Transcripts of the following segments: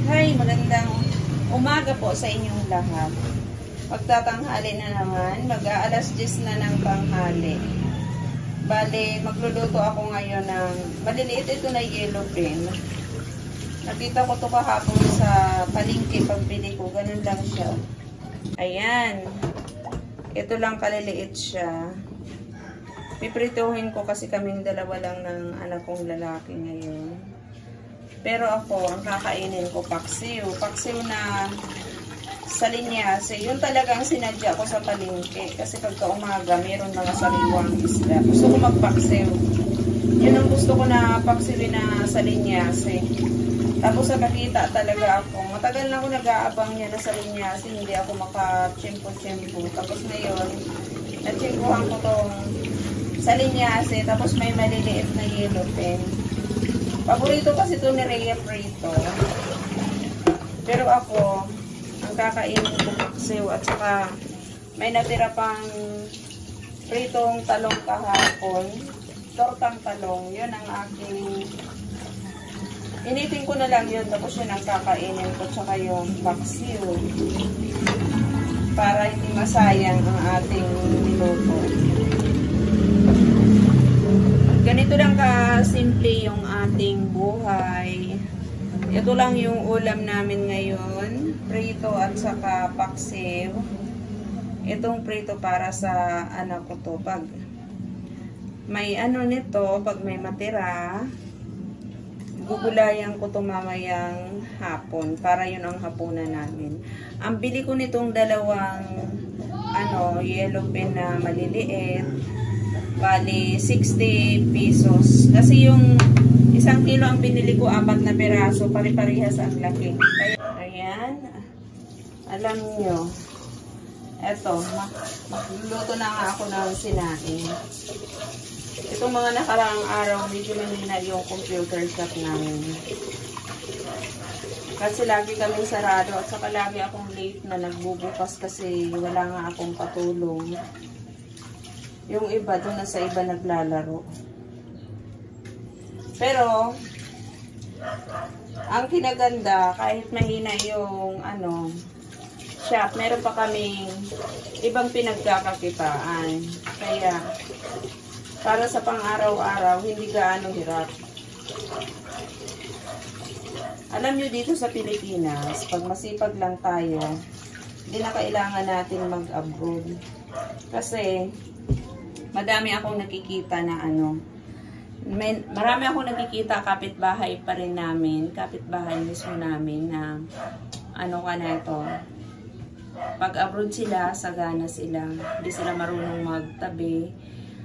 Hi, magandang umaga po sa inyong lahat. Magtatanghali na naman, mag-aalas 10 na ng tanghali. Bale, magluluto ako ngayon ng maliliit ito na yellow pin. Nakita ko to kahapon sa palengke pagbili ko, ganun lang siya. Ayan. Ito lang kaliliit siya. Piprituhin ko kasi kaming dalawa lang ng anak kong lalaki ngayon. Pero ako, ang kakainin ko paksiw. Paksiw na sa linyase. Yun talagang sinadya ko sa palengke. Kasi pagka umaga, mayroon mga sariwang isda. Gusto ko magpaksiw. Yun ang gusto ko na paksiwin na sa linyase. Tapos nakakita talaga ako. Matagal na ako nag-aabang niya na sa linyase. Hindi ako maka-tsempo-tsempo. Tapos ngayon, natsempohan ko tong sa linyase. Tapos may maliliit na yellow pen. Paborito kasi ito ni Rhea Prito. Pero ako, ang kakainin ko paksiw at saka may natira pang pritong talong kahapon. Tortang talong. Yun ang aking initin ko na lang yun. Tapos yun ang kakainin ko tsaka yung paksiw. Para hindi masayang ang ating niluto. Ganito lang ka-simple yung ating buhay. Ito lang yung ulam namin ngayon. Prito at saka paksiw. Itong prito para sa anak ko to. Pag may ano nito, pag may matira, gugulayan ko to mamayang hapon. Para yun ang hapunan namin. Ang bili ko nitong dalawang yellow pen na maliliit. Bali, 60 pesos. Kasi yung 1 kilo ang binili ko, 4 na peraso. Pari-parihas ang laki. Ayan. Alam nyo. Eto. Magluluto na nga ako ng sinain. Itong mga nakaraang araw, medyo mahina yung computer shop namin. Kasi lagi kaming sarado. At saka lagi akong late na nagbubukas kasi wala nga akong patulong. Yung iba, doon na sa iba naglalaro. Pero, ang kinaganda, kahit mahina yung shop, meron pa kaming ibang pinagkakakitaan. Kaya, para sa pang-araw-araw, hindi gaano hirap. Alam nyo dito sa Pilipinas, pag masipag lang tayo, hindi na kailangan natin mag-abroad. Kasi, madami akong nakikita na marami akong nakikita kapitbahay pa rin namin, kapitbahay mismo namin na ito. Pag abroad sila, sagana sila, hindi sila marunong magtabi.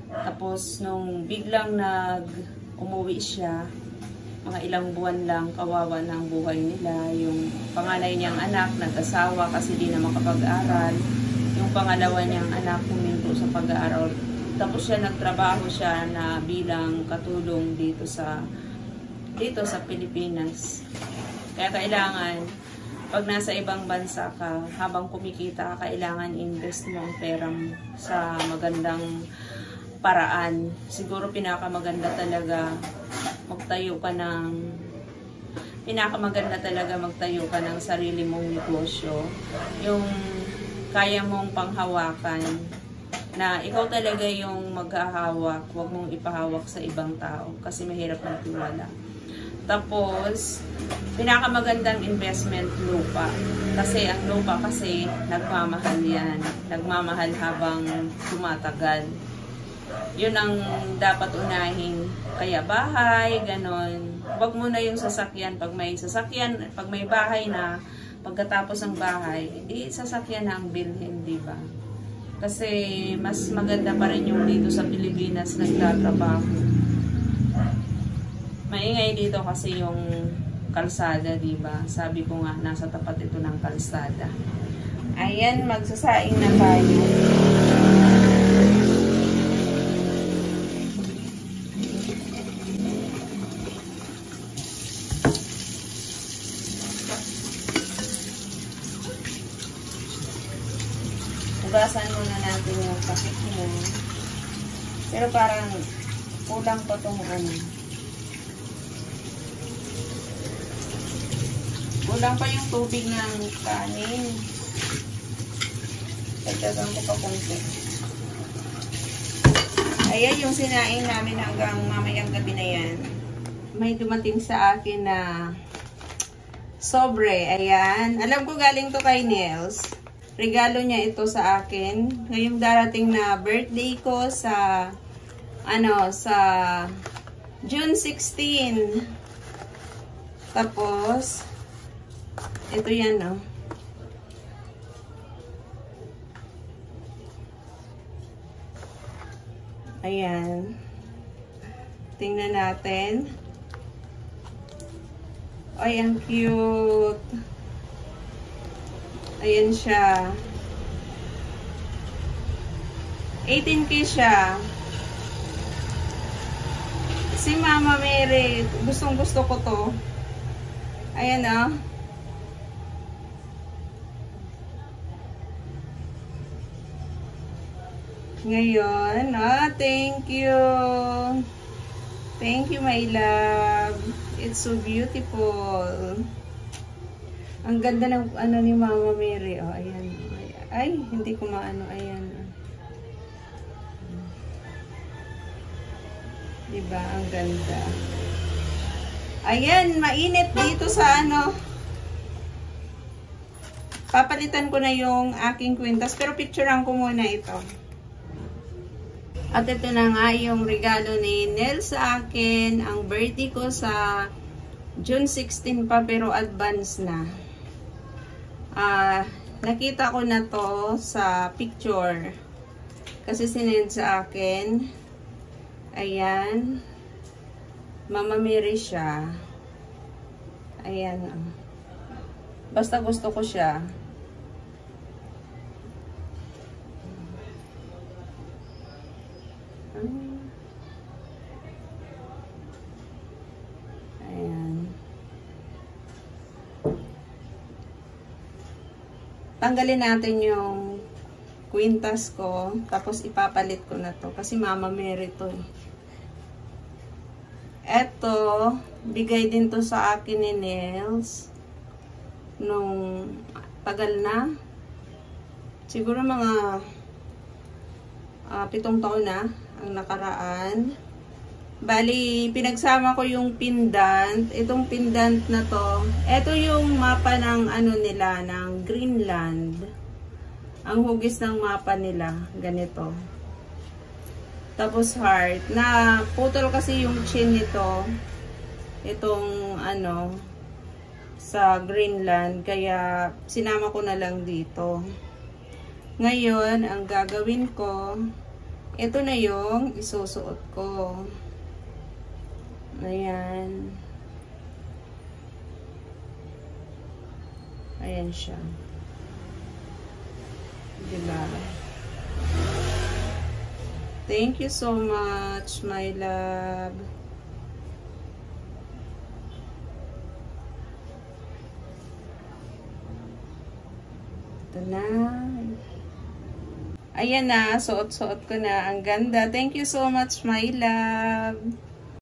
Tapos nung biglang umuwi siya, mga ilang buwan lang, kawawa na ang buhay nila. Yung panganay niyang anak, nag-asawa kasi di na makapag-aral. Yung pangalawa niyang anak, huminto sa pag-aaral. Tapos siya nagtrabaho siya na bilang katulong dito sa Pilipinas. Kaya kailangan, pag nasa ibang bansa ka, habang kumikita ka, kailangan invest mo ang pera mo sa magandang paraan. Siguro pinakamaganda talaga magtayo ka ng sarili mong negosyo. Yung kaya mong panghawakan. Na ikaw talaga yung maghahawak, huwag mong ipahawak sa ibang tao kasi mahirap magtiwala. Tapos, pinakamagandang investment, lupa. Kasi ang lupa kasi nagmamahal yan. Nagmamahal habang tumatagal. Yun ang dapat unahin. Kaya bahay, ganon. Huwag muna yung sasakyan. Pag may bahay na, pagkatapos ng bahay, sasakyan na ang bilhin, di ba? Kasi mas maganda pa rin yung dito sa Pilipinas nagtatrabaho. Maingay dito kasi yung kalsada, diba? Sabi ko nga, nasa tapat ito ng kalsada. Ayan, magsasaing na tayo. Hugasan muna natin yung pakit mo. Pero parang kulang pa itong Kulang pa yung tubig ng kanin. Dagdagan ko pa konti. Ayan yung sinain namin hanggang mamayang gabi na yan. May dumating sa akin na sobre. Ayan. Alam ko galing to kay Nels. Regalo niya ito sa akin. Ngayong darating na birthday ko sa sa June 16. Tapos ito yan, no. Ayan. Tingnan natin. Ay, ang cute. Ayan siya. 18K siya. Si Mama Mary, gustong gusto ko to. Ayan, oh. Ngayon, thank you. Thank you, my love. It's so beautiful. Ang ganda ng ni Mama Mary. Oh, ayan. Ay, hindi ko maano. Ayan. Diba? Ang ganda. Ayan, mainit dito sa Papalitan ko na yung aking kwintas. Pero picturean ko muna ito. At ito na nga yung regalo ni Nel sa akin. Ang birthday ko sa June 16 pa pero advance na. Nakita ko na to sa picture. Kasi sinend sa akin. Ayan. Mama Mary siya. Ayan. Basta gusto ko siya. Ayan. Tanggalin natin yung kwintas ko. Tapos ipapalit ko na to. Kasi Mama Mary to. Eto, bigay din to sa akin ni Nels. Nung tagal na. Siguro mga 7 taon na ang nakaraan. Bali, pinagsama ko yung pendant. Itong pendant na to. Ito yung mapa ng nila, ng Greenland. Ang hugis ng mapa nila. Ganito. Tapos heart. Na putol kasi yung chin nito. Itong sa Greenland. Kaya sinama ko na lang dito. Ngayon, ang gagawin ko, ito na yung isusuot ko. Ayan. Ayan siya. Diba? Thank you so much, my love. Ito na. Ayan na, suot-suot ko na. Ang ganda. Thank you so much, my love.